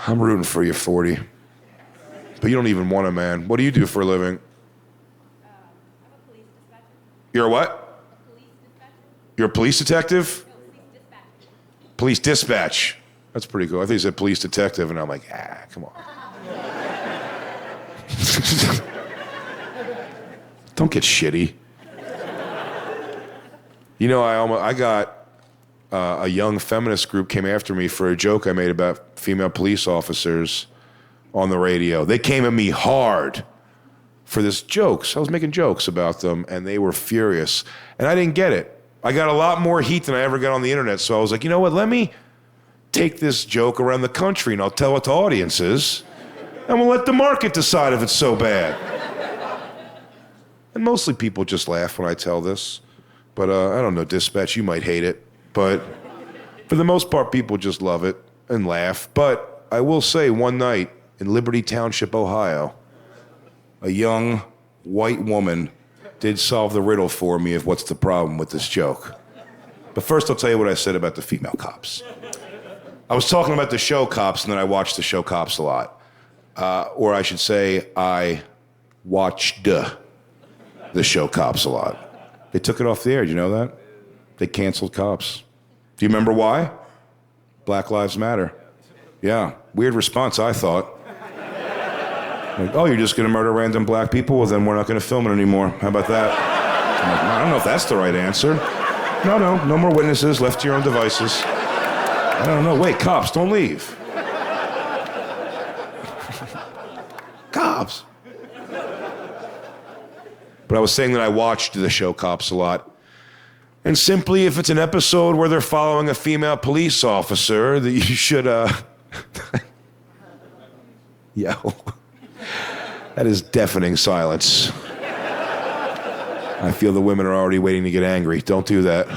I'm rooting for you, 40. But you don't even want a man. What do you do for a living? I'm a police dispatcher. You're a what? A police dispatcher? You're a police detective? No, police dispatcher. Police dispatch. That's pretty cool. I think you said police detective, and I'm like, come on. Don't get shitty. You know, I got a young feminist group came after me for a joke I made about female police officers on the radio. They came at me hard for this jokes. I was making jokes about them, and they were furious. And I didn't get it. I got a lot more heat than I ever got on the internet, so I was like, you know what, let me take this joke around the country, and I'll tell it to audiences, and we'll let the market decide if it's so bad. And mostly people just laugh when I tell this. But I don't know, Dispatch, you might hate it. But for the most part, people just love it and laugh. But I will say, one night in Liberty Township, Ohio, a young white woman did solve the riddle for me of what's the problem with this joke. But first, I'll tell you what I said about the female cops. I was talking about the show Cops, and then I watched the show Cops a lot. Or I should say, I watched the show Cops a lot. They took it off the air, do you know that? They canceled Cops. Do you remember why? Black Lives Matter. Yeah, weird response, I thought. Like, oh, you're just gonna murder random black people? Well, then we're not gonna film it anymore. How about that? I'm like, I don't know if that's the right answer. No more witnesses, left to your own devices. I don't know, wait, cops, don't leave. Cops. But I was saying that I watched the show Cops a lot. And simply, if it's an episode where they're following a female police officer, that you should, Yo. That is deafening silence. I feel the women are already waiting to get angry. Don't do that.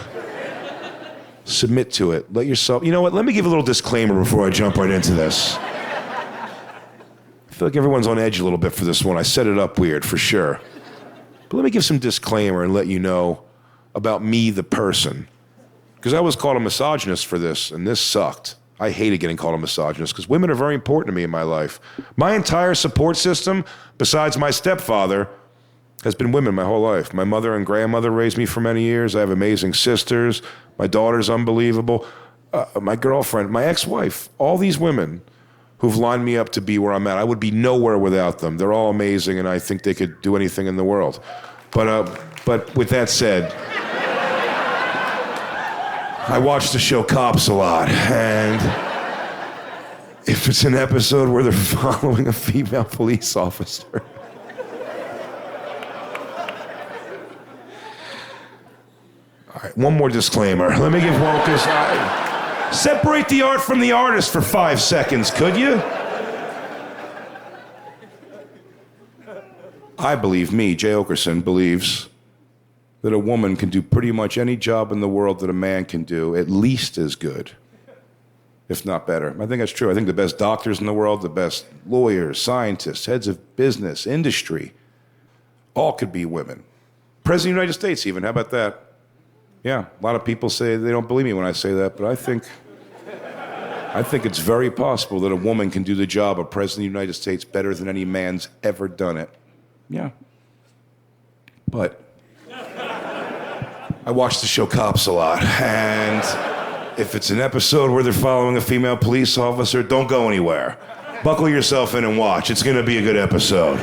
Submit to it. Let yourself... You know what? Let me give a little disclaimer before I jump right into this. I feel like everyone's on edge a little bit for this one. I set it up weird, for sure. But let me give some disclaimer and let you know about me, the person. Because I was called a misogynist for this, and this sucked. I hated getting called a misogynist because women are very important to me in my life. My entire support system, besides my stepfather, has been women my whole life. My mother and grandmother raised me for many years. I have amazing sisters. My daughter's unbelievable. My girlfriend, my ex-wife, all these women who've lined me up to be where I'm at. I would be nowhere without them. They're all amazing, and I think they could do anything in the world. But with that said, I watch the show Cops a lot, and if it's an episode where they're following a female police officer, all right, one more disclaimer. Let me give one, because separate the art from the artist for 5 seconds, could you? I believe, Jay Oakerson, believes that a woman can do pretty much any job in the world that a man can do, at least as good, if not better. I think that's true. I think the best doctors in the world, the best lawyers, scientists, heads of business, industry, all could be women. President of the United States even, how about that? Yeah, a lot of people say they don't believe me when I say that, but I think it's very possible that a woman can do the job of President of the United States better than any man's ever done it. Yeah. But I watch the show Cops a lot, and if it's an episode where they're following a female police officer, don't go anywhere. Buckle yourself in and watch. It's gonna be a good episode.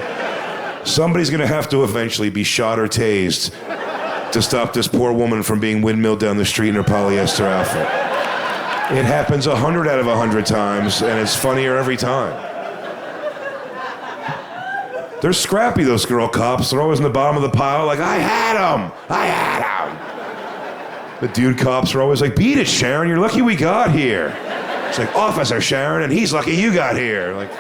Somebody's gonna have to eventually be shot or tased to stop this poor woman from being windmilled down the street in her polyester outfit. It happens 100 out of 100 times, and it's funnier every time. They're scrappy, those girl cops. They're always in the bottom of the pile like, I had him! The dude cops are always like, beat it, Sharon, you're lucky we got here. It's like, Officer Sharon, and he's lucky you got here. Like,